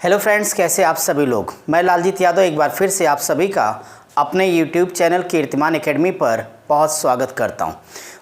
Hello friends, कैसे आप सभी लोग। मैं लालजीत यादव एक बार फिर से आप सभी का अपने यूट्यूब चैनल कीर्तिमान एकेडमी पर बहुत स्वागत करता हूं।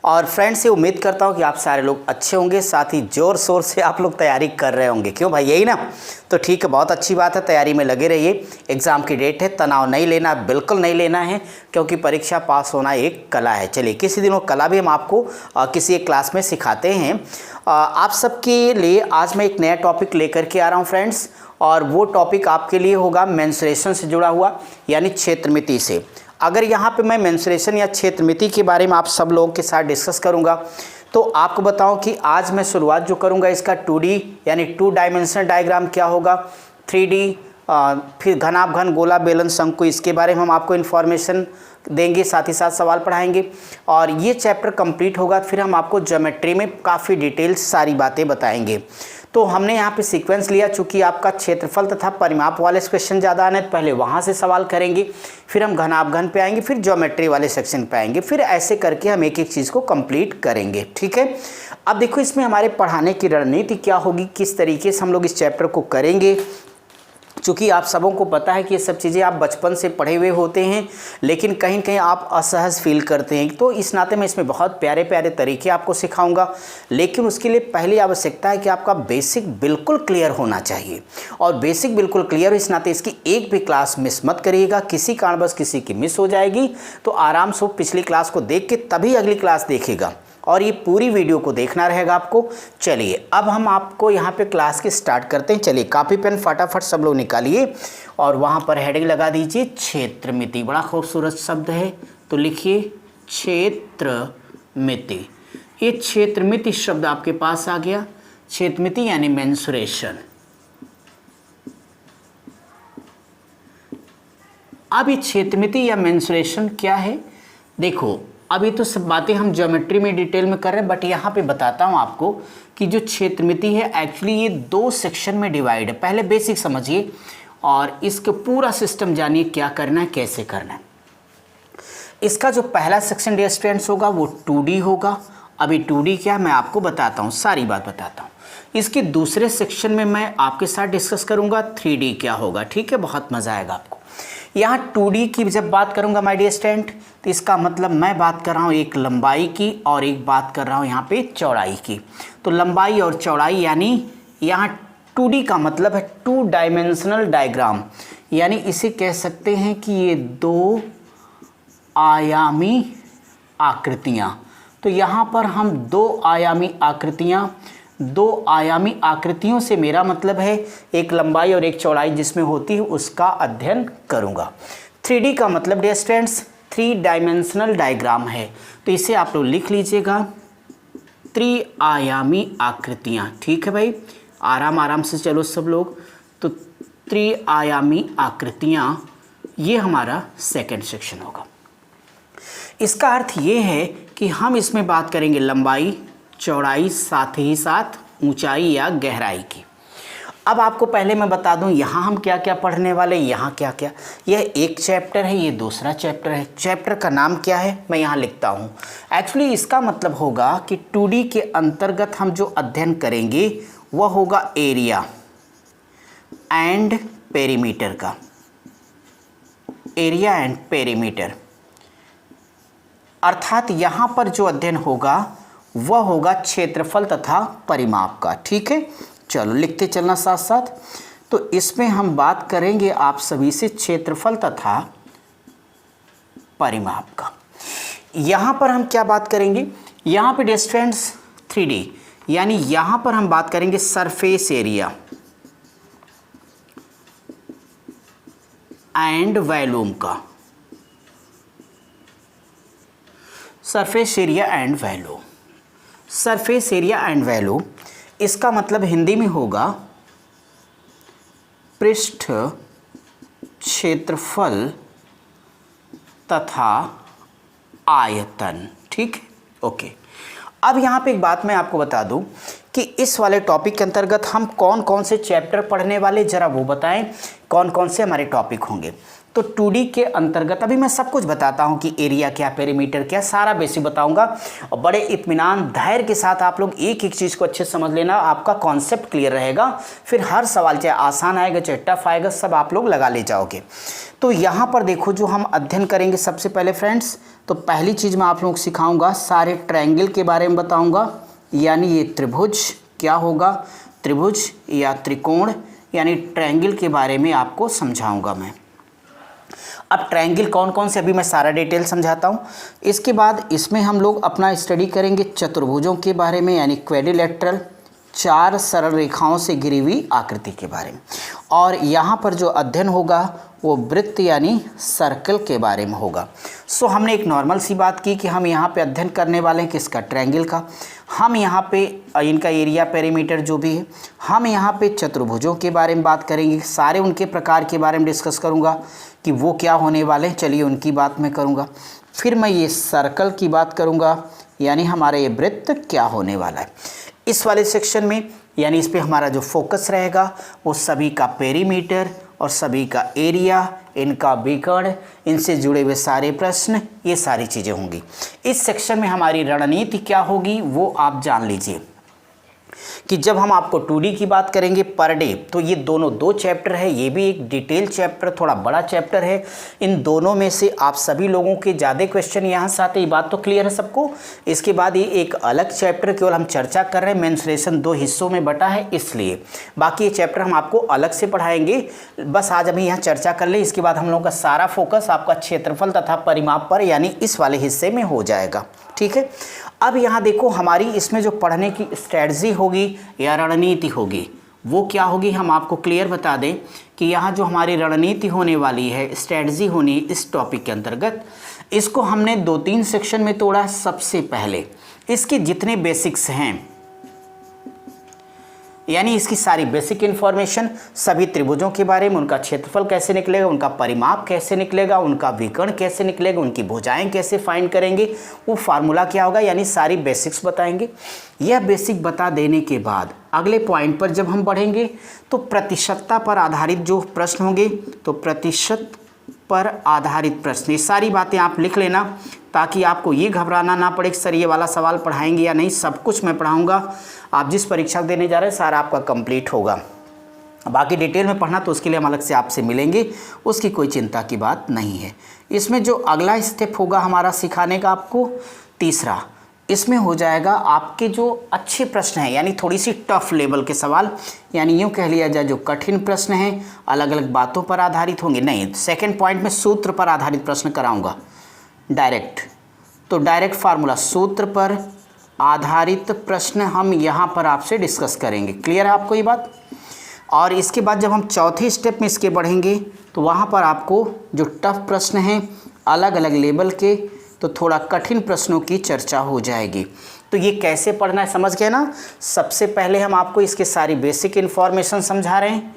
और फ्रेंड्स, ये उम्मीद करता हूं कि आप सारे लोग अच्छे होंगे, साथ ही ज़ोर शोर से आप लोग तैयारी कर रहे होंगे। क्यों भाई, यही ना? तो ठीक है, बहुत अच्छी बात है, तैयारी में लगे रहिए। एग्ज़ाम की डेट है, तनाव नहीं लेना, बिल्कुल नहीं लेना है, क्योंकि परीक्षा पास होना एक कला है। चलिए, किसी दिन वो कला भी हम आपको किसी एक क्लास में सिखाते हैं। आप सबके लिए आज मैं एक नया टॉपिक लेकर के आ रहा हूँ फ्रेंड्स, और वो टॉपिक आपके लिए होगा मेंस्ट्रुएशन से जुड़ा हुआ, यानी क्षेत्रमिति से। अगर यहाँ पे मैं मेंस्ट्रुएशन या क्षेत्रमिति के बारे में आप सब लोगों के साथ डिस्कस करूँगा, तो आपको बताऊँ कि आज मैं शुरुआत जो करूँगा इसका 2D यानी 2 डायमेंशनल डायग्राम क्या होगा, 3D, फिर घनाभ घन गोला बेलन शंकु, इसके बारे में हम आपको इन्फॉर्मेशन देंगे, साथ ही साथ सवाल पढ़ाएंगे। और ये चैप्टर कंप्लीट होगा, फिर हम आपको ज्योमेट्री में काफ़ी डिटेल्स सारी बातें बताएंगे। तो हमने यहाँ पे सीक्वेंस लिया, चूँकि आपका क्षेत्रफल तथा परिमाप वाले क्वेश्चन ज़्यादा आने, तो पहले वहाँ से सवाल करेंगे, फिर हम घनाभ घन पे आएंगे, फिर ज्योमेट्री वाले सेक्शन पे आएंगे, फिर ऐसे करके हम एक एक चीज़ को कंप्लीट करेंगे। ठीक है, अब देखो इसमें हमारे पढ़ाने की रणनीति क्या होगी, किस तरीके से हम लोग इस चैप्टर को करेंगे। चूँकि आप सबों को पता है कि ये सब चीज़ें आप बचपन से पढ़े हुए होते हैं, लेकिन कहीं कहीं आप असहज फील करते हैं, तो इस नाते मैं इसमें बहुत प्यारे प्यारे तरीके आपको सिखाऊंगा। लेकिन उसके लिए पहली आवश्यकता है कि आपका बेसिक बिल्कुल क्लियर होना चाहिए, और बेसिक बिल्कुल क्लियर इस नाते इसकी एक भी क्लास मिस मत करिएगा। किसी कारणवश किसी की मिस हो जाएगी तो आराम से पिछली क्लास को देख के तभी अगली क्लास देखेगा, और ये पूरी वीडियो को देखना रहेगा आपको। चलिए, अब हम आपको यहाँ पे क्लास की स्टार्ट करते हैं। चलिए, कॉपी पेन फटाफट सब लोग निकालिए और वहाँ पर हेडिंग लगा दीजिए क्षेत्रमिति। बड़ा खूबसूरत शब्द है, तो लिखिए क्षेत्रमिति। ये क्षेत्रमिति शब्द आपके पास आ गया। क्षेत्रमिति यानी मेंसुरेशन। अब ये क्षेत्रमिति या मेंसुरेशन क्या है, देखो अभी तो सब बातें हम ज्योमेट्री में डिटेल में कर रहे हैं, बट यहाँ पे बताता हूँ आपको कि जो क्षेत्रमिति है एक्चुअली ये 2 सेक्शन में डिवाइड है। पहले बेसिक समझिए और इसका पूरा सिस्टम जानिए, क्या करना है, कैसे करना है। इसका जो पहला सेक्शन डियर स्टूडेंट्स होगा वो 2D होगा। अभी 2D क्या मैं आपको बताता हूँ, सारी बात बताता हूँ। इसके दूसरे सेक्शन में मैं आपके साथ डिस्कस करूँगा 3D क्या होगा। ठीक है, बहुत मज़ा आएगा आपको। यहाँ 2D की जब बात करूँगा माय डियर स्टूडेंट, तो इसका मतलब मैं बात कर रहा हूँ एक लंबाई की और एक बात कर रहा हूँ यहाँ पे चौड़ाई की। तो लंबाई और चौड़ाई यानी यहाँ 2D का मतलब है 2 डायमेंशनल डायग्राम, यानी इसे कह सकते हैं कि ये 2 आयामी आकृतियाँ। तो यहाँ पर हम 2 आयामी आकृतियों से मेरा मतलब है एक लंबाई और एक चौड़ाई जिसमें होती है उसका अध्ययन करूँगा। 3D का मतलब डियर स्टूडेंट्स 3 डायमेंशनल डायग्राम है, तो इसे आप लोग लिख लीजिएगा त्रिआयामी आकृतियाँ। ठीक है भाई, आराम आराम से चलो सब लोग। तो त्रिआयामी आकृतियाँ ये हमारा सेकंड सेक्शन होगा। इसका अर्थ ये है कि हम इसमें बात करेंगे लंबाई, चौड़ाई, साथ ही साथ ऊंचाई या गहराई की। अब आपको पहले मैं बता दूं यहाँ हम क्या क्या पढ़ने वाले, यहाँ क्या क्या। यह एक चैप्टर है, ये दूसरा चैप्टर है। चैप्टर का नाम क्या है मैं यहाँ लिखता हूँ। एक्चुअली इसका मतलब होगा कि 2D के अंतर्गत हम जो अध्ययन करेंगे वह होगा एरिया एंड पेरीमीटर का। एरिया एंड पेरीमीटर, अर्थात यहाँ पर जो अध्ययन होगा वह होगा क्षेत्रफल तथा परिमाप का। ठीक है, चलो लिखते चलना साथ साथ। तो इसमें हम बात करेंगे आप सभी से क्षेत्रफल तथा परिमाप का। यहाँ पर हम क्या बात करेंगे, यहाँ पे डिस्टेंस 3D, यानी यहाँ पर हम बात करेंगे सरफेस एरिया एंड वॉल्यूम का। Surface area and volume, surface area and volume, इसका मतलब हिंदी में होगा पृष्ठ क्षेत्रफल तथा आयतन। ठीक, ओके। अब यहाँ पे एक बात मैं आपको बता दूं कि इस वाले टॉपिक के अंतर्गत हम कौन कौन से चैप्टर पढ़ने वाले, जरा वो बताएं कौन कौन से हमारे टॉपिक होंगे। तो 2D के अंतर्गत अभी मैं सब कुछ बताता हूँ कि एरिया क्या, पेरीमीटर क्या, सारा बेसिक बताऊँगा। और बड़े इत्मीनान धैर्य के साथ आप लोग एक एक चीज़ को अच्छे से समझ लेना, आपका कॉन्सेप्ट क्लियर रहेगा। फिर हर सवाल चाहे आसान आएगा चाहे टफ आएगा, सब आप लोग लगा ले जाओगे। तो यहाँ पर देखो जो हम अध्ययन करेंगे सबसे पहले फ्रेंड्स, तो पहली चीज़ मैं आप लोगों को सिखाऊंगा, सारे ट्रायंगल के बारे में बताऊंगा। यानी ये त्रिभुज क्या होगा, त्रिभुज या त्रिकोण यानी ट्रायंगल के बारे में आपको समझाऊंगा मैं। अब ट्रायंगल कौन कौन से अभी मैं सारा डिटेल समझाता हूँ। इसके बाद इसमें हम लोग अपना स्टडी करेंगे चतुर्भुजों के बारे में यानी क्वेड्रिलेटरल, 4 सरल रेखाओं से घिरी हुई आकृति के बारे में। और यहाँ पर जो अध्ययन होगा वो वृत्त यानी सर्कल के बारे में होगा। सो हमने एक नॉर्मल सी बात की कि हम यहाँ पे अध्ययन करने वाले हैं किसका, ट्रायंगल का। हम यहाँ पे इनका एरिया पेरीमीटर जो भी है, हम यहाँ पे चतुर्भुजों के बारे में बात करेंगे, सारे उनके प्रकार के बारे में डिस्कस करूँगा कि वो क्या होने वाले हैं, चलिए उनकी बात मैं करूँगा। फिर मैं ये सर्कल की बात करूँगा यानी हमारा ये वृत्त क्या होने वाला है। इस वाले सेक्शन में यानी इस पे हमारा जो फोकस रहेगा वो सभी का पेरीमीटर और सभी का एरिया, इनका विकर्ण, इनसे जुड़े हुए सारे प्रश्न, ये सारी चीज़ें होंगी। इस सेक्शन में हमारी रणनीति क्या होगी वो आप जान लीजिए कि जब हम आपको 2D की बात करेंगे पर डे, तो ये दोनों 2 चैप्टर है, ये भी एक डिटेल चैप्टर, थोड़ा बड़ा चैप्टर है। इन दोनों में से आप सभी लोगों के ज़्यादा क्वेश्चन यहाँ से आते, ये बात तो क्लियर है सबको। इसके बाद ये एक अलग चैप्टर केवल हम चर्चा कर रहे हैं, मेंसुरेशन 2 हिस्सों में बटा है इसलिए, बाकी ये चैप्टर हम आपको अलग से पढ़ाएंगे। बस आज हम यहाँ चर्चा कर लें, इसके बाद हम लोगों का सारा फोकस आपका क्षेत्रफल तथा परिमाप पर यानी इस वाले हिस्से में हो जाएगा। ठीक है, अब यहाँ देखो हमारी इसमें जो पढ़ने की स्ट्रैटेजी होगी या रणनीति होगी वो क्या होगी, हम आपको क्लियर बता दें कि यहाँ जो हमारी रणनीति होने वाली है, स्ट्रैटेजी होनी इस टॉपिक के अंतर्गत, इसको हमने 2-3 सेक्शन में तोड़ा। सबसे पहले इसके जितने बेसिक्स हैं यानी इसकी सारी बेसिक इन्फॉर्मेशन, सभी त्रिभुजों के बारे में, उनका क्षेत्रफल कैसे निकलेगा, उनका परिमाप कैसे निकलेगा, उनका विकर्ण कैसे निकलेगा, उनकी भुजाएं कैसे फाइंड करेंगे, वो फार्मूला क्या होगा, यानी सारी बेसिक्स बताएंगे। यह बेसिक बता देने के बाद अगले पॉइंट पर जब हम बढ़ेंगे तो प्रतिशतता पर आधारित जो प्रश्न होंगे, तो प्रतिशत पर आधारित प्रश्न, ये सारी बातें आप लिख लेना ताकि आपको ये घबराना ना पड़े कि सर ये वाला सवाल पढ़ाएंगे या नहीं। सब कुछ मैं पढ़ाऊंगा, आप जिस परीक्षा देने जा रहे हैं सारा आपका कंप्लीट होगा। बाकी डिटेल में पढ़ना तो उसके लिए हम अलग से आपसे मिलेंगे, उसकी कोई चिंता की बात नहीं है। इसमें जो अगला स्टेप होगा हमारा सिखाने का आपको, तीसरा, इसमें हो जाएगा आपके जो अच्छे प्रश्न हैं यानी थोड़ी सी टफ लेवल के सवाल, यानी यूँ कह लिया जाए जो कठिन प्रश्न हैं, अलग अलग बातों पर आधारित होंगे। नहीं, सेकंड पॉइंट में सूत्र पर आधारित प्रश्न कराऊंगा डायरेक्ट, तो डायरेक्ट फार्मूला, सूत्र पर आधारित प्रश्न हम यहाँ पर आपसे डिस्कस करेंगे। क्लियर है आपको ये बात। और इसके बाद जब हम चौथे स्टेप में इसके बढ़ेंगे तो वहाँ पर आपको जो टफ प्रश्न हैं अलग अलग लेवल के, तो थोड़ा कठिन प्रश्नों की चर्चा हो जाएगी। तो ये कैसे पढ़ना है समझ गए ना। सबसे पहले हम आपको इसके सारी बेसिक इन्फॉर्मेशन समझा रहे हैं,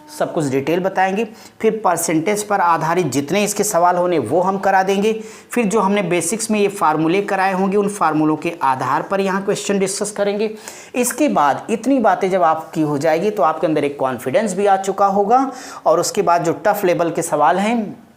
सब कुछ डिटेल बताएंगे। फिर परसेंटेज पर आधारित जितने इसके सवाल होने वो हम करा देंगे। फिर जो हमने बेसिक्स में ये फार्मूले कराए होंगे उन फार्मूलों के आधार पर यहाँ क्वेश्चन डिस्कस करेंगे। इसके बाद इतनी बातें जब आपकी हो जाएगी तो आपके अंदर एक कॉन्फिडेंस भी आ चुका होगा, और उसके बाद जो टफ लेवल के सवाल हैं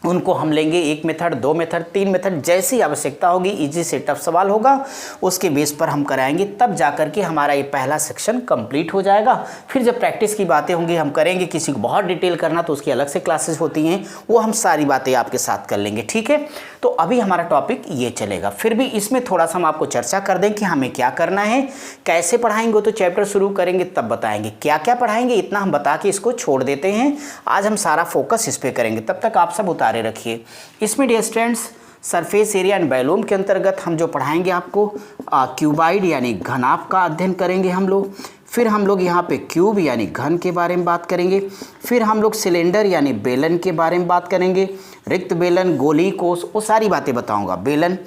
उनको हम लेंगे 1 मेथड, 2 मेथड, 3 मेथड, जैसी आवश्यकता होगी। इजी से टफ सवाल होगा उसके बेस पर हम कराएंगे, तब जाकर के हमारा ये पहला सेक्शन कंप्लीट हो जाएगा। फिर जब प्रैक्टिस की बातें होंगी हम करेंगे, किसी को बहुत डिटेल करना तो उसकी अलग से क्लासेस होती हैं, वो हम सारी बातें आपके साथ कर लेंगे। ठीक है, तो अभी हमारा टॉपिक ये चलेगा। फिर भी इसमें थोड़ा सा हम आपको चर्चा कर दें कि हमें क्या करना है, कैसे पढ़ाएंगे, तो चैप्टर शुरू करेंगे तब बताएंगे क्या क्या पढ़ाएंगे, इतना हम बता के इसको छोड़ देते हैं। आज हम सारा फोकस इस पर करेंगे, तब तक आप सब उतारे रखिए। इसमें dear students surface area and volume के अंतर्गत हम जो पढ़ाएंगे आपको क्यूबाइड यानी घनाभ का अध्ययन करेंगे हम लोग। फिर हम लोग यहाँ पे क्यूब यानी घन के बारे में बात करेंगे। फिर हम लोग सिलेंडर यानी बेलन के बारे में बात करेंगे, रिक्त बेलन, गोली, कोस, वो सारी बातें बताऊँगा, बेलन।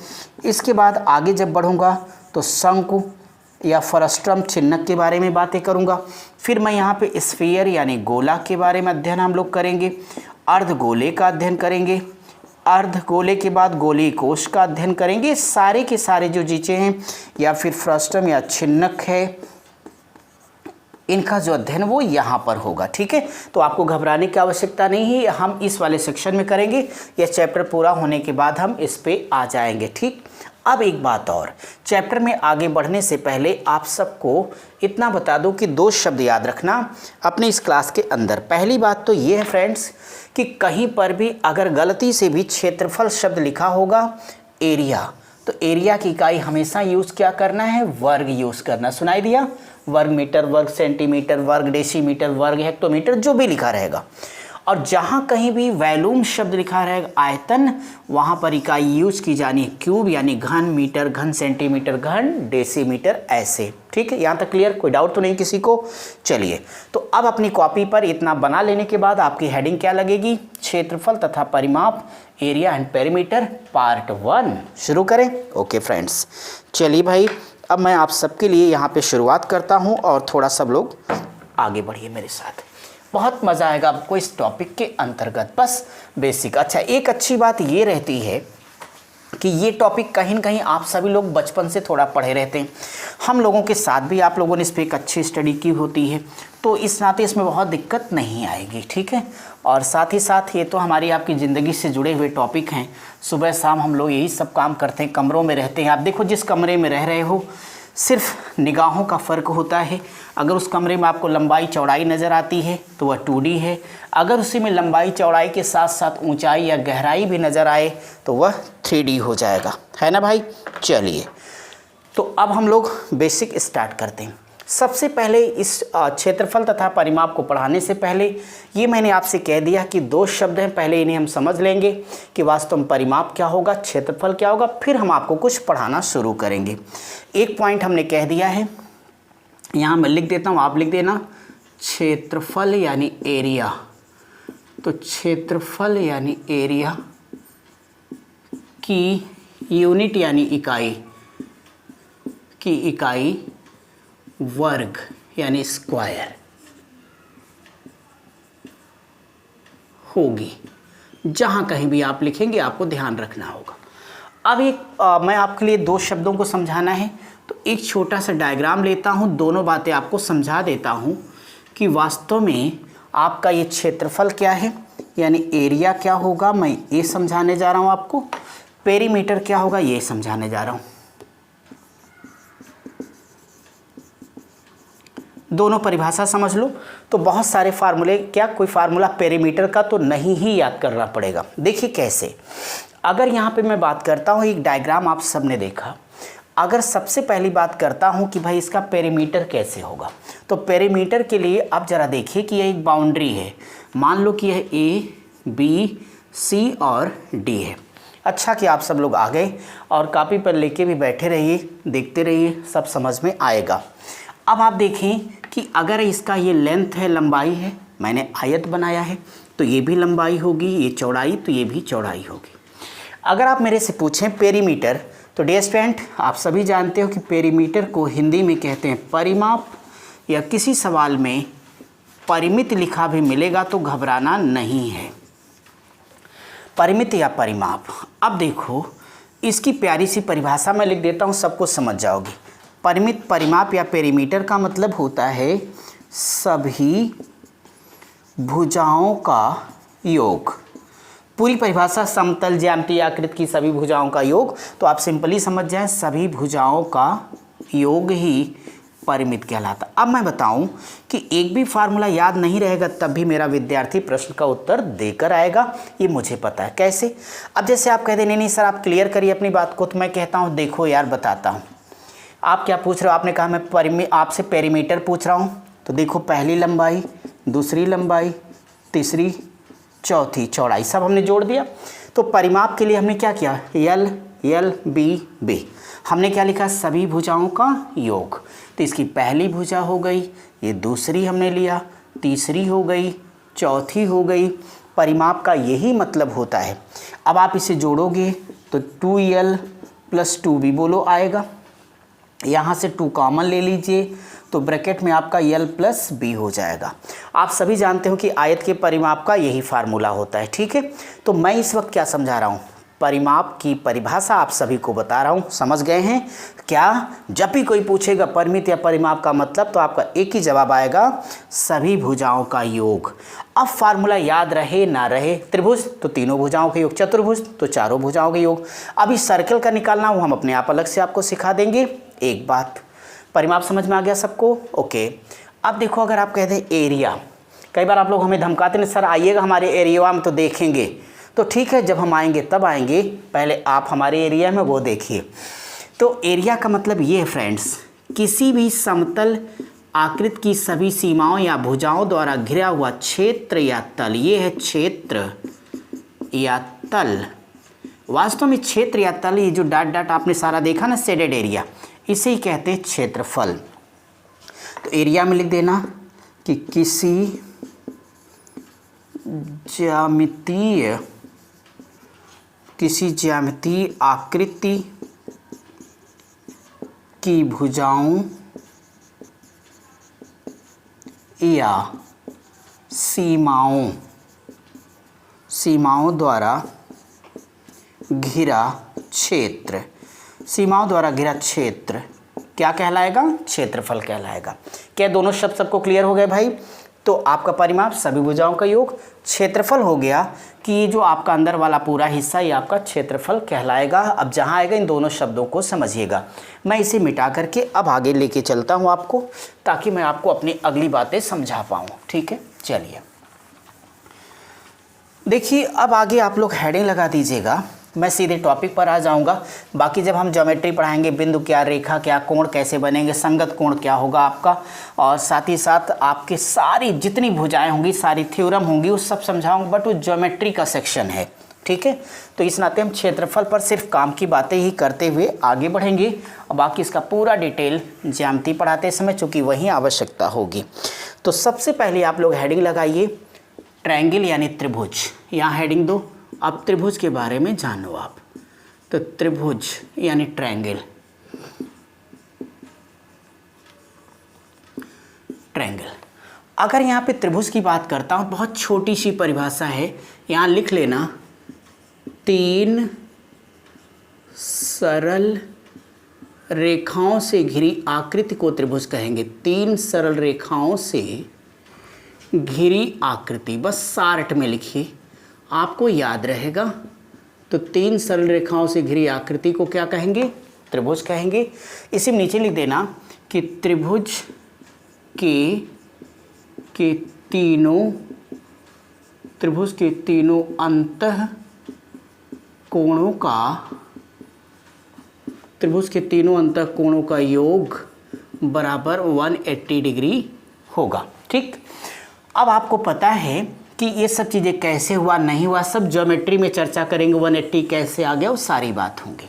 इसके बाद आगे जब बढ़ूँगा तो शंकु या फ्रस्ट्रम चिन्हक के बारे में बातें करूँगा। फिर मैं यहाँ पे स्फीयर यानी गोला के बारे में अध्ययन हम लोग करेंगे। अर्धगोले का अध्ययन करेंगे। अर्धगोले के बाद गोली कोश का अध्ययन करेंगे। सारे के सारे जो चीज़ें हैं या फिर फ्रस्ट्रम या चिन्हक है इनका जो अध्ययन वो यहाँ पर होगा। ठीक है, तो आपको घबराने की आवश्यकता नहीं है, हम इस वाले सेक्शन में करेंगे। यह चैप्टर पूरा होने के बाद हम इस पे आ जाएंगे। ठीक, अब एक बात और, चैप्टर में आगे बढ़ने से पहले आप सबको इतना बता दूं कि 2 शब्द याद रखना अपने इस क्लास के अंदर। पहली बात तो ये है फ्रेंड्स कि कहीं पर भी अगर गलती से भी क्षेत्रफल शब्द लिखा होगा एरिया, तो एरिया की इकाई हमेशा यूज़ क्या करना है, वर्ग यूज़ करना। सुनाई दिया, वर्ग मीटर, वर्ग सेंटीमीटर, वर्ग डेसीमीटर, वर्ग हेक्टोमीटर, जो भी लिखा रहेगा। और जहाँ कहीं भी वॉल्यूम शब्द लिखा रहेगा आयतन, वहाँ पर इकाई यूज की जानी है क्यूब, यानी घन मीटर, घन सेंटीमीटर, घन डेसीमीटर, ऐसे। ठीक है, यहाँ तक क्लियर, कोई डाउट तो नहीं किसी को। चलिए, तो अब अपनी कॉपी पर इतना बना लेने के बाद आपकी हेडिंग क्या लगेगी, क्षेत्रफल तथा परिमाप, एरिया एंड पेरीमीटर, पार्ट 1 शुरू करें। ओके फ्रेंड्स, चलिए भाई, अब मैं आप सबके लिए यहाँ पे शुरुआत करता हूँ और थोड़ा सब लोग आगे बढ़िए मेरे साथ, बहुत मज़ा आएगा आपको इस टॉपिक के अंतर्गत। बस बेसिक। अच्छा, एक अच्छी बात ये रहती है कि ये टॉपिक कहीं न कहीं आप सभी लोग बचपन से थोड़ा पढ़े रहते हैं, हम लोगों के साथ भी आप लोगों ने इस पर एक अच्छी स्टडी की होती है, तो इस नाते इसमें बहुत दिक्कत नहीं आएगी। ठीक है, और साथ ही साथ ये तो हमारी आपकी ज़िंदगी से जुड़े हुए टॉपिक हैं। सुबह शाम हम लोग यही सब काम करते हैं, कमरों में रहते हैं। आप देखो, जिस कमरे में रह रहे हो सिर्फ निगाहों का फ़र्क होता है। अगर उस कमरे में आपको लंबाई चौड़ाई नज़र आती है तो वह 2D है, अगर उसी में लंबाई चौड़ाई के साथ साथ ऊंचाई या गहराई भी नज़र आए तो वह 3D हो जाएगा, है ना भाई। चलिए, तो अब हम लोग बेसिक स्टार्ट करते हैं। सबसे पहले इस क्षेत्रफल तथा परिमाप को पढ़ाने से पहले ये मैंने आपसे कह दिया कि 2 शब्द हैं, पहले इन्हें हम समझ लेंगे कि वास्तव में परिमाप क्या होगा, क्षेत्रफल क्या होगा, फिर हम आपको कुछ पढ़ाना शुरू करेंगे। एक पॉइंट हमने कह दिया है, यहाँ मैं लिख देता हूँ, आप लिख देना, क्षेत्रफल यानी एरिया। तो क्षेत्रफल यानी एरिया की यूनिट यानी इकाई, की इकाई वर्ग यानी स्क्वायर होगी। जहाँ कहीं भी आप लिखेंगे आपको ध्यान रखना होगा। अब मैं आपके लिए 2 शब्दों को समझाना है, तो एक छोटा सा डायग्राम लेता हूँ, दोनों बातें आपको समझा देता हूँ कि वास्तव में आपका ये क्षेत्रफल क्या है, यानी एरिया क्या होगा, मैं ये समझाने जा रहा हूँ आपको। पेरीमीटर क्या होगा, ये समझाने जा रहा हूँ। दोनों परिभाषा समझ लो तो बहुत सारे फार्मूले, क्या कोई फार्मूला पेरीमीटर का तो नहीं ही याद करना पड़ेगा। देखिए कैसे, अगर यहाँ पे मैं बात करता हूँ, एक डायग्राम आप सबने देखा, अगर सबसे पहली बात करता हूँ कि भाई इसका पेरीमीटर कैसे होगा, तो पेरीमीटर के लिए अब ज़रा देखिए कि यह एक बाउंड्री है, मान लो कि यह A, B, C और D है। अच्छा कि आप सब लोग आ गए और कॉपी पर लेके भी बैठे रहिए, देखते रहिए, सब समझ में आएगा। अब आप देखें कि अगर इसका ये लेंथ है, लंबाई है, मैंने आयत बनाया है, तो ये भी लंबाई होगी, ये चौड़ाई, तो ये भी चौड़ाई होगी। अगर आप मेरे से पूछें पेरीमीटर, तो डियर स्टूडेंट आप सभी जानते हो कि पेरीमीटर को हिंदी में कहते हैं परिमाप, या किसी सवाल में परिमित लिखा भी मिलेगा तो घबराना नहीं है, परिमित या परिमाप। अब देखो, इसकी प्यारी सी परिभाषा मैं लिख देता हूँ, सबको समझ जाओगी। परिमित, परिमाप या पेरीमीटर का मतलब होता है सभी भुजाओं का योग। पूरी परिभाषा समतल, ज्यामितीय आकृति की सभी भुजाओं का योग, तो आप सिंपली समझ जाएं सभी भुजाओं का योग ही परिमित कहलाता। अब मैं बताऊं कि एक भी फार्मूला याद नहीं रहेगा तब भी मेरा विद्यार्थी प्रश्न का उत्तर देकर आएगा, ये मुझे पता है। कैसे? अब जैसे आप कह दें नहीं सर आप क्लियर करिए अपनी बात को, तो मैं कहता हूँ देखो यार बताता हूँ। आप क्या पूछ रहे हो? आपने कहा मैं आपसे पेरीमीटर पूछ रहा हूँ, तो देखो पहली लंबाई, दूसरी लंबाई, तीसरी, चौथी चौड़ाई, सब हमने जोड़ दिया। तो परिमाप के लिए हमने क्या किया, L B B, हमने क्या लिखा, सभी भुजाओं का योग। तो इसकी पहली भुजा हो गई, ये दूसरी हमने लिया, तीसरी हो गई, चौथी हो गई। परिमाप का यही मतलब होता है। अब आप इसे जोड़ोगे तो 2L + 2B बोलो आएगा, यहाँ से 2 कॉमन ले लीजिए तो ब्रैकेट में आपका L + B हो जाएगा। आप सभी जानते हो कि आयत के परिमाप का यही फार्मूला होता है, ठीक है। तो मैं इस वक्त क्या समझा रहा हूँ, परिमाप की परिभाषा आप सभी को बता रहा हूँ, समझ गए हैं क्या? जब भी कोई पूछेगा परिमित या परिमाप का मतलब तो आपका एक ही जवाब आएगा, सभी भुजाओं का योग। अब फार्मूला याद रहे ना रहे, त्रिभुज तो तीनों भुजाओं का योग, चतुर्भुज तो चारों भुजाओं का योग। अब इस सर्कल का निकालना वो हम अपने आप अलग से आपको सिखा देंगे। एक बात, परिमाप समझ में आ गया सबको? ओके। अब देखो, अगर आप कह दें एरिया, कई बार आप लोग हमें धमकाते नहीं, सर आइएगा हमारे एरिया में तो देखेंगे। तो ठीक है, जब हम आएंगे तब आएंगे, पहले आप हमारे एरिया में वो देखिए। तो एरिया का मतलब ये है फ्रेंड्स, किसी भी समतल आकृति की सभी सीमाओं या भुजाओं द्वारा घिरा हुआ क्षेत्र या तल। ये है क्षेत्र या तल। वास्तव में क्षेत्र या तल, ये जो डॉट डॉट आपने सारा देखा ना, शेडेड एरिया, इसे ही कहते हैं क्षेत्रफल। तो एरिया में लिख देना कि किसी ज्यामितीय आकृति की भुजाओं या सीमाओं द्वारा घिरा क्षेत्र, क्या कहलाएगा? क्षेत्रफल कहलाएगा। क्या दोनों शब्द सबको क्लियर हो गए भाई? तो आपका परिमाप सभी भुजाओं का योग, क्षेत्रफल हो गया कि ये जो आपका अंदर वाला पूरा हिस्सा ये आपका क्षेत्रफल कहलाएगा। अब जहाँ आएगा इन दोनों शब्दों को समझिएगा। मैं इसे मिटा करके अब आगे लेके चलता हूँ आपको, ताकि मैं आपको अपनी अगली बातें समझा पाऊँ। ठीक है, चलिए देखिए, अब आगे आप लोग हेडिंग लगा दीजिएगा, मैं सीधे टॉपिक पर आ जाऊंगा। बाकी जब हम ज्योमेट्री पढ़ाएंगे, बिंदु क्या, रेखा क्या, कोण कैसे बनेंगे, संगत कोण क्या होगा आपका, और साथ ही साथ आपके सारी जितनी भुजाएं होंगी, सारी थ्योरम होंगी, उस सब समझाऊंगा। बट वो ज्योमेट्री का सेक्शन है, ठीक है। तो इस नाते हम क्षेत्रफल पर सिर्फ काम की बातें ही करते हुए आगे बढ़ेंगे, और बाकी इसका पूरा डिटेल ज्यामिति पढ़ाते समय चूँकि वही आवश्यकता होगी। तो सबसे पहले आप लोग हेडिंग लगाइए, ट्रायंगल यानी त्रिभुज। यहाँ हेडिंग दो, अब त्रिभुज के बारे में जानो आप। तो त्रिभुज यानी ट्रायंगल, अगर यहाँ पे त्रिभुज की बात करता हूँ, बहुत छोटी सी परिभाषा है, यहाँ लिख लेना, तीन सरल रेखाओं से घिरी आकृति को त्रिभुज कहेंगे। तीन सरल रेखाओं से घिरी आकृति, बस शार्ट में लिखिए, आपको याद रहेगा। तो तीन सरल रेखाओं से घिरी आकृति को क्या कहेंगे? त्रिभुज कहेंगे। इसी में नीचे लिख देना कि त्रिभुज के तीनों अंतः कोणों का योग बराबर 180 डिग्री होगा। ठीक, अब आपको पता है कि ये सब चीज़ें कैसे हुआ नहीं हुआ, सब ज्योमेट्री में चर्चा करेंगे। 180 कैसे आ गया, वो सारी बात होंगी।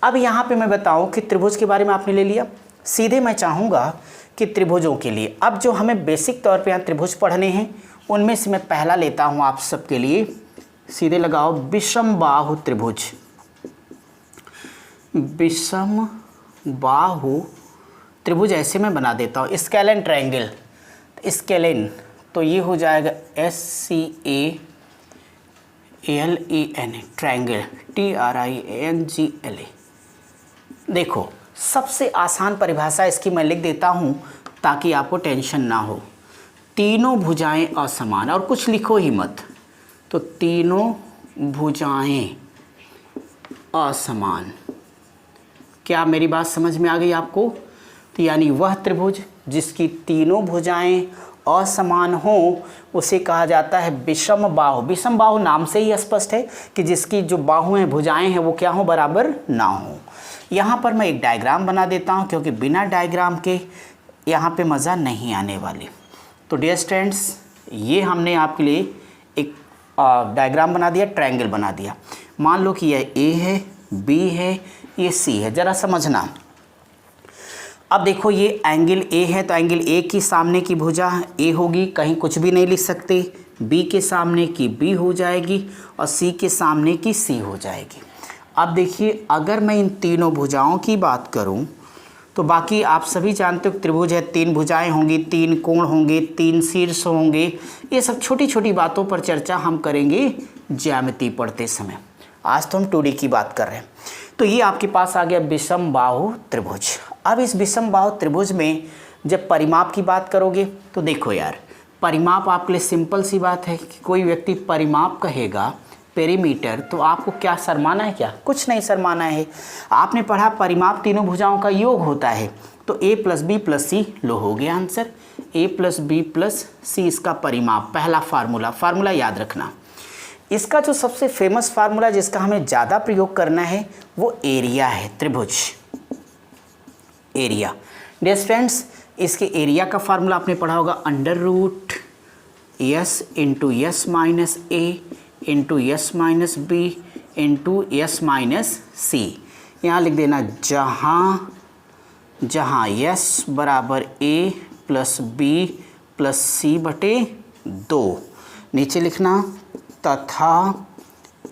अब यहाँ पे मैं बताऊँ कि त्रिभुज के बारे में आपने ले लिया, सीधे मैं चाहूँगा कि त्रिभुजों के लिए अब जो हमें बेसिक तौर पे यहाँ त्रिभुज पढ़ने हैं, उनमें से मैं पहला लेता हूँ आप सबके लिए। सीधे लगाओ, विषम बाहु त्रिभुज। विषम बाहु त्रिभुज ऐसे मैं बना देता हूँ, स्केलेन ट्रायंगल, स्केलेन, तो ये हो जाएगा SCALEN, ट्रायंगल, TRIANGLE। देखो, सबसे आसान परिभाषा इसकी मैं लिख देता हूँ ताकि आपको टेंशन ना हो। तीनों भुजाएं असमान, और कुछ लिखो ही मत। तो तीनों भुजाएं असमान, क्या मेरी बात समझ में आ गई आपको? तो यानी वह त्रिभुज जिसकी तीनों भुजाएं असमान हो उसे कहा जाता है विषम बाहु। विषम बाहु नाम से ही स्पष्ट है कि जिसकी जो बाहु हैं, भुजाएं हैं, वो क्या हो, बराबर ना हो। यहाँ पर मैं एक डायग्राम बना देता हूँ, क्योंकि बिना डायग्राम के यहाँ पे मज़ा नहीं आने वाली। तो डियर स्टूडेंट्स, ये हमने आपके लिए एक डायग्राम बना दिया, ट्रायंगल बना दिया। मान लो कि यह A है, B है, ये C है। ज़रा समझना, अब देखो ये एंगल A है, तो एंगल A की सामने की भुजा A होगी, कहीं कुछ भी नहीं लिख सकते। B के सामने की B हो जाएगी, और C के सामने की C हो जाएगी। अब देखिए, अगर मैं इन तीनों भुजाओं की बात करूं, तो बाकी आप सभी जानते हो त्रिभुज है, तीन भुजाएं होंगी, तीन कोण होंगे, तीन शीर्ष होंगे। ये सब छोटी छोटी बातों पर चर्चा हम करेंगे ज्यामिति पढ़ते समय। आज तो हम 2D की बात कर रहे हैं। तो ये आपके पास आ गया विषम बाहु त्रिभुज। अब इस विषम बाहु त्रिभुज में जब परिमाप की बात करोगे तो देखो यार, परिमाप आपके लिए सिंपल सी बात है कि कोई व्यक्ति परिमाप कहेगा पेरीमीटर, तो आपको क्या शर्माना है? क्या कुछ नहीं शर्माना है। आपने पढ़ा परिमाप तीनों भुजाओं का योग होता है, तो a + b + c लो हो गया आंसर। a + b + c इसका परिमाप, पहला फार्मूला याद रखना। इसका जो सबसे फेमस फार्मूला जिसका हमें ज़्यादा प्रयोग करना है वो एरिया है, त्रिभुज एरिया। डियर फ्रेंड्स, इसके एरिया का फार्मूला आपने पढ़ा होगा √s × s - a × s - b × s - c। यहाँ लिख देना जहाँ s बराबर a + b + c/2। नीचे लिखना तथा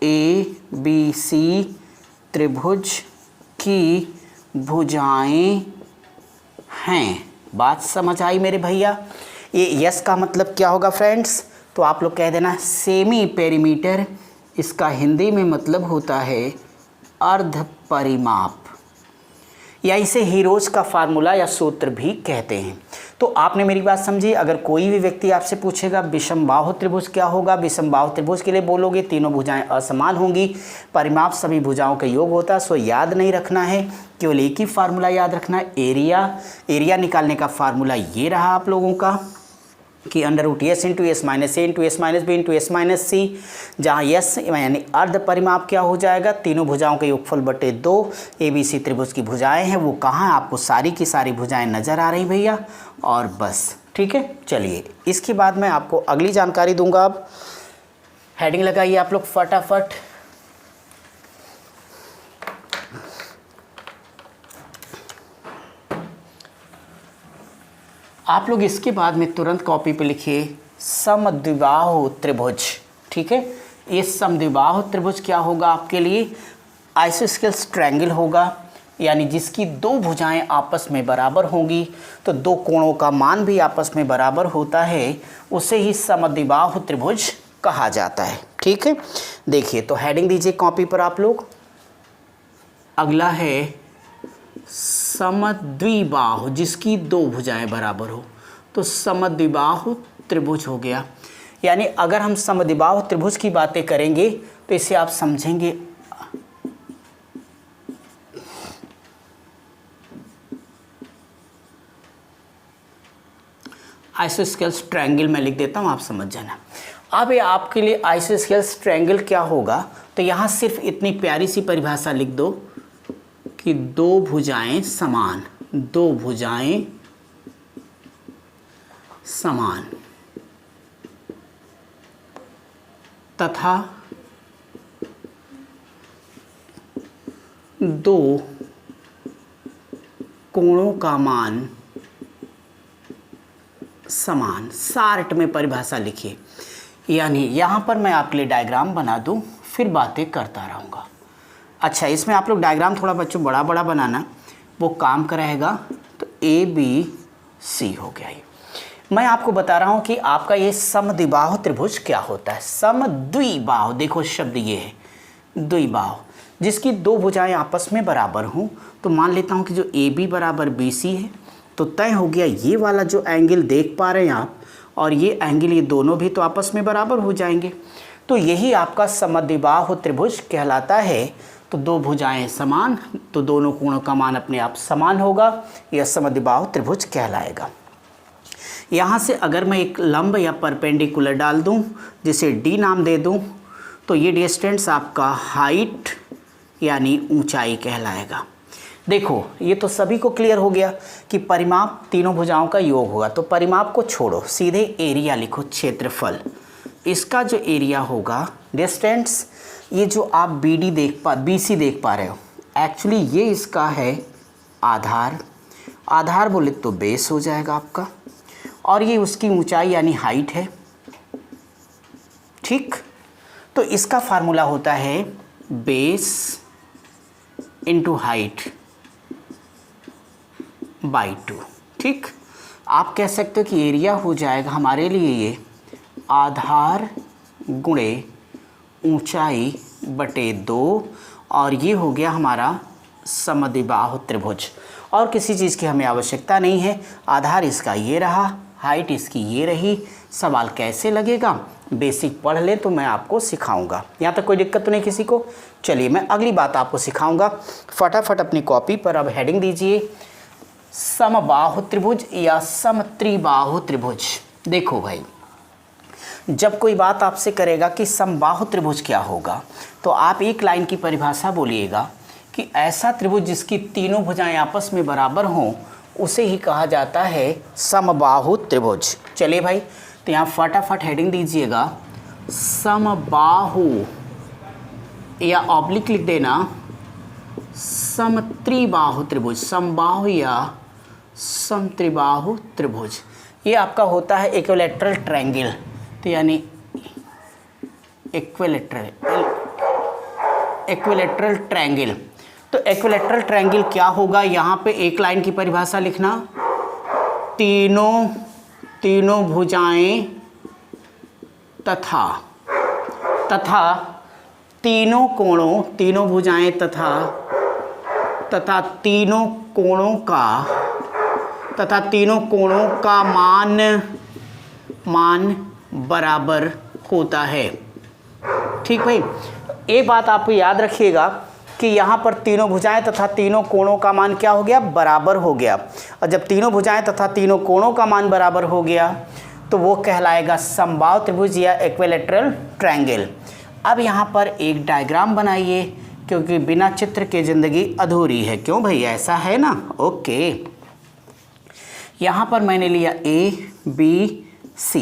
ABC त्रिभुज की भुजाएं हैं। बात समझ आई मेरे भैया? ये यस का मतलब क्या होगा फ्रेंड्स? तो आप लोग कह देना सेमी पेरीमीटर। इसका हिंदी में मतलब होता है अर्ध परिमाप, या इसे हीरोज का फार्मूला या सूत्र भी कहते हैं। तो आपने मेरी बात समझी। अगर कोई भी व्यक्ति आपसे पूछेगा विषम बाहु त्रिभुज क्या होगा, विषम बाहु त्रिभुज के लिए बोलोगे तीनों भुजाएं असमान होंगी, परिमाप सभी भुजाओं का योग होता है। सो याद नहीं रखना है, केवल एक ही फार्मूला याद रखना है, एरिया निकालने का फार्मूला ये रहा आप लोगों का कि √s × s - a × s - b × s - c, जहाँ s यानी अर्ध परिमाप क्या हो जाएगा, तीनों भुजाओं के योगफल बटे 2। ABC त्रिभुज की भुजाएं हैं, वो कहाँ, आपको सारी की सारी भुजाएं नज़र आ रही भैया, और बस ठीक है। चलिए इसके बाद मैं आपको अगली जानकारी दूंगा। अब हेडिंग लगाइए आप लोग फटाफट। आप लोग इसके बाद में तुरंत कॉपी पे लिखिए समद्विबाहु त्रिभुज। ठीक है, ये समद्विबाहु त्रिभुज क्या होगा आपके लिए? आइसोस्केलेस ट्रायंगल होगा, यानी जिसकी दो भुजाएं आपस में बराबर होंगी, तो दो कोणों का मान भी आपस में बराबर होता है, उसे ही समद्विबाहु त्रिभुज कहा जाता है। ठीक है, देखिए तो हेडिंग दीजिए कॉपी पर आप लोग। अगला है समद्विबाहु, जिसकी दो भुजाएं बराबर हो, तो समद्विबाहु त्रिभुज हो गया। यानी अगर हम समद्विबाहु त्रिभुज की बातें करेंगे तो इसे आप समझेंगे आइसोस्केलेस ट्रायंगल, मैं लिख देता हूँ, आप समझ जाना। अब ये आपके लिए आइसोस्केलेस ट्रायंगल क्या होगा, तो यहाँ सिर्फ इतनी प्यारी सी परिभाषा लिख दो कि दो भुजाएं समान, दो भुजाएं समान तथा दो कोणों का मान समान। शार्ट में परिभाषा लिखिए, यानी यहाँ पर मैं आपके लिए डायग्राम बना दूँ, फिर बातें करता रहूँगा। अच्छा, इसमें आप लोग डायग्राम थोड़ा बच्चों बड़ा बड़ा बनाना, वो काम का रहेगा। तो ABC हो गया। ये मैं आपको बता रहा हूँ कि आपका ये समद्विबाहु त्रिभुज क्या होता है। समद्विबाहु, देखो शब्द ये है द्विबाहु, जिसकी दो भुजाएं आपस में बराबर हों। तो मान लेता हूँ कि जो AB बराबर BC है, तो तय हो गया ये वाला जो एंगल देख पा रहे हैं आप, और ये एंगल, ये दोनों भी तो आपस में बराबर हो जाएंगे। तो यही आपका समद्विबाहु त्रिभुज कहलाता है। तो दो भुजाएं समान, तो दोनों कोणों का मान अपने आप समान होगा, यह समद्विबाहु त्रिभुज कहलाएगा। यहाँ से अगर मैं एक लंब या परपेंडिकुलर डाल दूँ, जिसे D नाम दे दूँ, तो ये डिस्टेंस आपका हाइट यानी ऊंचाई कहलाएगा। देखो ये तो सभी को क्लियर हो गया कि परिमाप तीनों भुजाओं का योग होगा। तो परिमाप को छोड़ो, सीधे एरिया लिखो, क्षेत्रफल। इसका जो एरिया होगा डिस्टेंस, ये जो आप BC देख पा रहे हो, एक्चुअली ये इसका है आधार बोले तो बेस हो जाएगा आपका, और ये उसकी ऊंचाई यानी हाइट है। ठीक, तो इसका फार्मूला होता है बेस इंटू हाइट बाई 2। ठीक, आप कह सकते हो कि एरिया हो जाएगा हमारे लिए ये आधार गुणे ऊंचाई बटे 2 और ये हो गया हमारा समद्विबाहु त्रिभुज। और किसी चीज़ की हमें आवश्यकता नहीं है। आधार इसका ये रहा, हाइट इसकी ये रही। सवाल कैसे लगेगा बेसिक पढ़ ले तो मैं आपको सिखाऊंगा, यहाँ तक कोई दिक्कत तो नहीं किसी को। चलिए मैं अगली बात आपको सिखाऊंगा। फटाफट अपनी कॉपी पर अब हेडिंग दीजिए, समबाहु त्रिभुज या समत्रिबाहु त्रिभुज। देखो भाई, जब कोई बात आपसे करेगा कि समबाहु त्रिभुज क्या होगा, तो आप एक लाइन की परिभाषा बोलिएगा कि ऐसा त्रिभुज जिसकी तीनों भुजाएं आपस में बराबर हों उसे ही कहा जाता है समबाहु त्रिभुज। चलिए भाई, तो यहाँ फटाफट हेडिंग दीजिएगा, समबाहु या ऑब्लिक लिख देना समत्रिबाहु त्रिभुज, समबाहु या समत्रिबाहु त्रिभुज। ये आपका होता है इक्विलैटरल ट्रायंगल, तो यानी इक्विलैटरल ट्रायंगल। तो इक्विलैटरल ट्रायंगल क्या होगा, यहाँ पे एक लाइन की परिभाषा लिखना, तीनों भुजाएं तथा तीनों कोणों, तीनों भुजाएं तथा तीनों कोणों का मान बराबर होता है। ठीक भाई, एक बात आप याद रखिएगा कि यहाँ पर तीनों भुजाएं तथा तीनों कोणों का मान क्या हो गया, बराबर हो गया। और जब तीनों भुजाएं तथा तीनों कोणों का मान बराबर हो गया तो वो कहलाएगा समबाहु त्रिभुज या इक्विलैटरल ट्रायंगल। अब यहाँ पर एक डायग्राम बनाइए, क्योंकि बिना चित्र के ज़िंदगी अधूरी है। क्यों भाई, ऐसा है ना। ओके, यहाँ पर मैंने लिया ABC,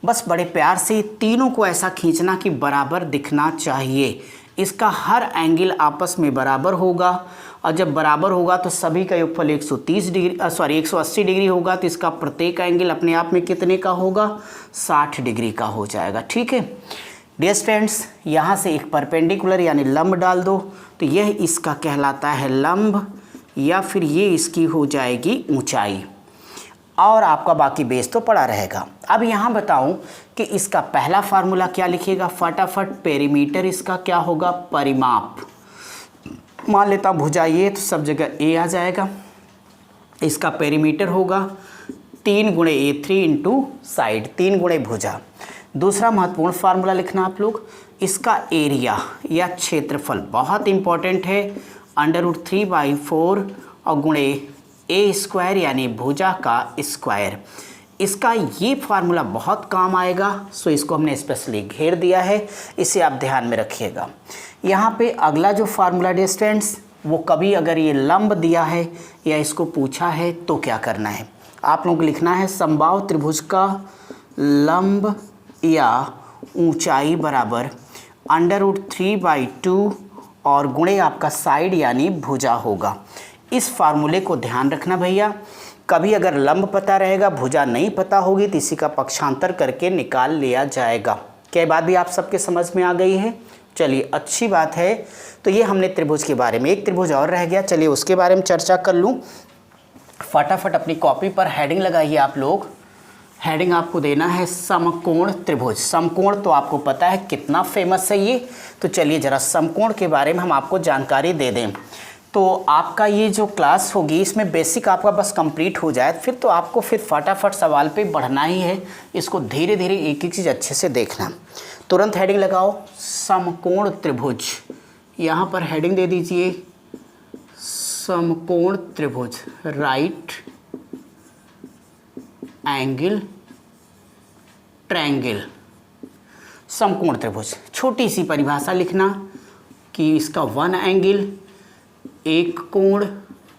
बस बड़े प्यार से तीनों को ऐसा खींचना कि बराबर दिखना चाहिए। इसका हर एंगल आपस में बराबर होगा, और जब बराबर होगा तो सभी का योगफल 180 डिग्री होगा। तो इसका प्रत्येक एंगल अपने आप में कितने का होगा, 60 डिग्री का हो जाएगा। ठीक है डियर स्टूडेंट्स, यहाँ से एक परपेंडिकुलर यानी लंब डाल दो, तो यह इसका कहलाता है लंब, या फिर ये इसकी हो जाएगी ऊंचाई, और आपका बाकी बेस तो पड़ा रहेगा। अब यहाँ बताऊँ कि इसका पहला फार्मूला क्या लिखिएगा, फटाफट। पेरीमीटर इसका क्या होगा, परिमाप। मान लेता हूँ भुजा ये, तो सब जगह ए आ जाएगा। इसका पेरीमीटर होगा 3 गुणे A3 इंटू साइड, 3 गुणे भुजा। दूसरा महत्वपूर्ण फार्मूला लिखना आप लोग, इसका एरिया या क्षेत्रफल बहुत इंपॉर्टेंट है, √3/4 और गुणे A स्क्वायर यानी भुजा का स्क्वायर। इसका ये फार्मूला बहुत काम आएगा, सो इसको हमने स्पेशली घेर दिया है, इसे आप ध्यान में रखिएगा। यहाँ पे अगला जो फार्मूला डिस्टेंस, वो कभी अगर ये लंब दिया है या इसको पूछा है तो क्या करना है, आप लोगों को लिखना है समबाहु त्रिभुज का लंब या ऊंचाई बराबर √3/2 और गुणे आपका साइड यानी भुजा होगा। इस फार्मूले को ध्यान रखना भैया, कभी अगर लंब पता रहेगा भुजा नहीं पता होगी तो इसी का पक्षांतर करके निकाल लिया जाएगा। क्या बात भी आप सबके समझ में आ गई है? चलिए अच्छी बात है। तो ये हमने त्रिभुज के बारे में, एक त्रिभुज और रह गया, चलिए उसके बारे में चर्चा कर लूँ। फटाफट अपनी कॉपी पर हेडिंग लगाइए आप लोग। हेडिंग आपको देना है समकोण त्रिभुज। समकोण तो आपको पता है कितना फेमस है ये, तो चलिए ज़रा समकोण के बारे में हम आपको जानकारी दे दें। तो आपका ये जो क्लास होगी इसमें बेसिक आपका बस कंप्लीट हो जाए, फिर तो आपको फिर फटाफट सवाल पे बढ़ना ही है। इसको धीरे धीरे एक एक चीज़ अच्छे से देखना। तुरंत हेडिंग लगाओ समकोण त्रिभुज, यहाँ पर हेडिंग दे दीजिए समकोण त्रिभुज, राइट एंगल ट्रायंगल। समकोण त्रिभुज, छोटी सी परिभाषा लिखना कि इसका 1 एंगल, एक कोण,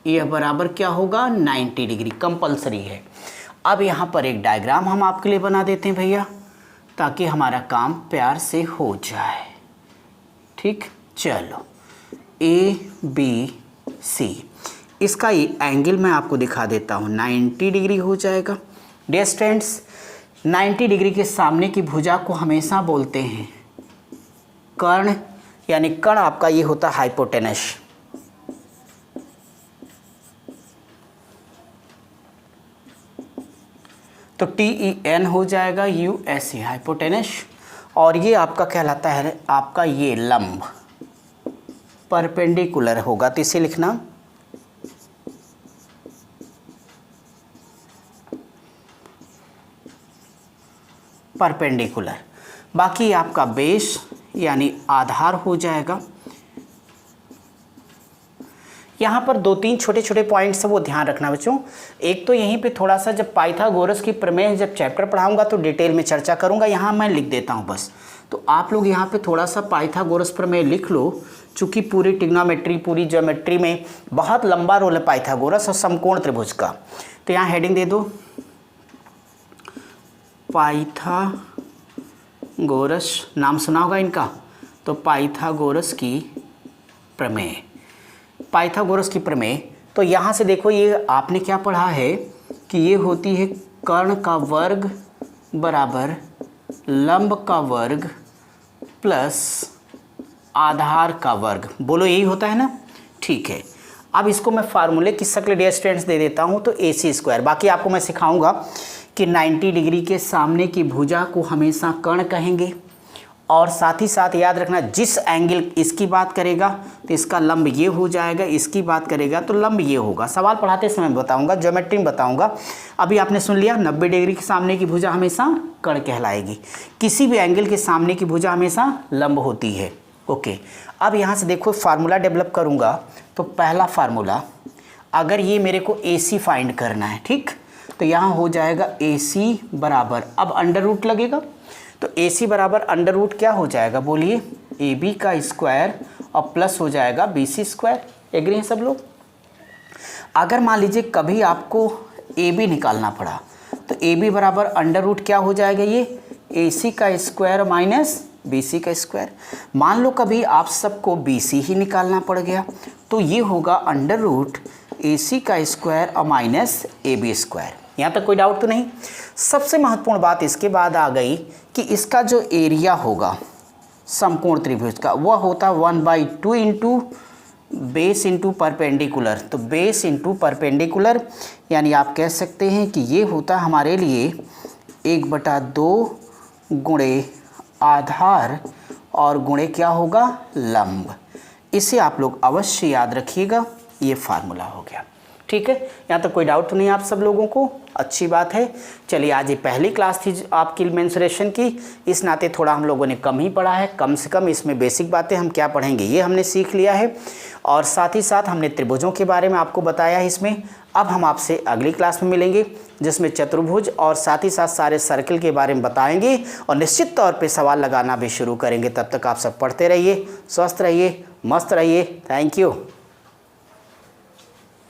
यह बराबर क्या होगा 90 डिग्री, कंपलसरी है। अब यहाँ पर एक डायग्राम हम आपके लिए बना देते हैं भैया, ताकि हमारा काम प्यार से हो जाए। ठीक, चलो ABC, इसका ये एंगल मैं आपको दिखा देता हूँ, 90 डिग्री हो जाएगा। डियर स्टूडेंट्स, 90 डिग्री के सामने की भुजा को हमेशा बोलते हैं कर्ण, यानी कर्ण आपका ये होता है हाइपोटेनस। तो TEN हो जाएगा USA, हाइपोटेनस। और ये आपका कहलाता है आपका ये लंब, परपेंडिकुलर होगा, तो इसे लिखना परपेंडिकुलर। बाकी आपका बेस यानी आधार हो जाएगा। यहाँ पर 2-3 छोटे छोटे पॉइंट्स है वो ध्यान रखना बच्चों। एक तो यहीं पे थोड़ा सा जब पाइथागोरस की प्रमेय जब चैप्टर पढ़ाऊंगा तो डिटेल में चर्चा करूंगा, यहाँ मैं लिख देता हूँ बस। तो आप लोग यहाँ पे थोड़ा सा पाइथागोरस प्रमेय लिख लो, चूँकि पूरी ट्रिग्नोमेट्री पूरी ज्योमेट्री में बहुत लंबा रोल है पाइथागोरस और समकोण त्रिभुज का। तो यहाँ हेडिंग दे दो पाइथागोरस, नाम सुना होगा इनका, तो पाइथागोरस की प्रमेय, पाइथागोरस की प्रमेय। तो यहाँ से देखो ये आपने क्या पढ़ा है कि ये होती है कर्ण का वर्ग बराबर लंब का वर्ग प्लस आधार का वर्ग, बोलो यही होता है ना, ठीक है। अब इसको मैं फार्मूले की शक्ल डियर स्टूडेंट्स दे देता हूँ, तो AC स्क्वायर। बाकी आपको मैं सिखाऊंगा कि 90 डिग्री के सामने की भुजा को हमेशा कर्ण कहेंगे, और साथ ही साथ याद रखना जिस एंगल इसकी बात करेगा तो इसका लंब ये हो जाएगा, इसकी बात करेगा तो लंब ये होगा। सवाल पढ़ाते समय बताऊंगा, ज्योमेट्री में बताऊंगा। अभी आपने सुन लिया 90 डिग्री के सामने की भुजा हमेशा कर्ण कहलाएगी, किसी भी एंगल के सामने की भुजा हमेशा लंब होती है। ओके, अब यहाँ से देखो फार्मूला डेवलप करूँगा। तो पहला फार्मूला, अगर ये मेरे को AC फाइंड करना है, ठीक, तो यहाँ हो जाएगा AC बराबर, अब अंडर रूट लगेगा, तो AC बराबर अंडर रूट क्या हो जाएगा बोलिए, AB का स्क्वायर और प्लस हो जाएगा BC स्क्वायर। एग्री हैं सब लोग। अगर मान लीजिए कभी आपको AB निकालना पड़ा तो AB बराबर अंडर रूट क्या हो जाएगा, ये AC का स्क्वायर माइनस BC का स्क्वायर। मान लो कभी आप सबको BC ही निकालना पड़ गया तो ये होगा अंडर रूट AC का स्क्वायर और माइनस AB स्क्वायर। यहाँ तक कोई डाउट तो नहीं। सबसे महत्वपूर्ण बात इसके बाद आ गई कि इसका जो एरिया होगा समकोण त्रिभुज का वह होता 1/2 इंटू बेस इंटू परपेंडिकुलर। तो बेस इंटू परपेंडिकुलर यानी आप कह सकते हैं कि ये होता हमारे लिए 1/2 गुणे आधार और गुणे क्या होगा, लंब। इसे आप लोग अवश्य याद रखिएगा, ये फार्मूला हो गया, ठीक है। यहाँ तो कोई डाउट तो नहीं आप सब लोगों को, अच्छी बात है। चलिए, आज ये पहली क्लास थी आपकी मेंसुरेशन की, इस नाते थोड़ा हम लोगों ने कम ही पढ़ा है, कम से कम इसमें बेसिक बातें हम क्या पढ़ेंगे ये हमने सीख लिया है, और साथ ही साथ हमने त्रिभुजों के बारे में आपको बताया है इसमें। अब हम आपसे अगली क्लास में मिलेंगे जिसमें चतुर्भुज और साथ ही साथ सारे सर्किल के बारे में बताएंगे और निश्चित तौर पे सवाल लगाना भी शुरू करेंगे। तब तक आप सब पढ़ते रहिए, स्वस्थ रहिए, मस्त रहिए। Thank you.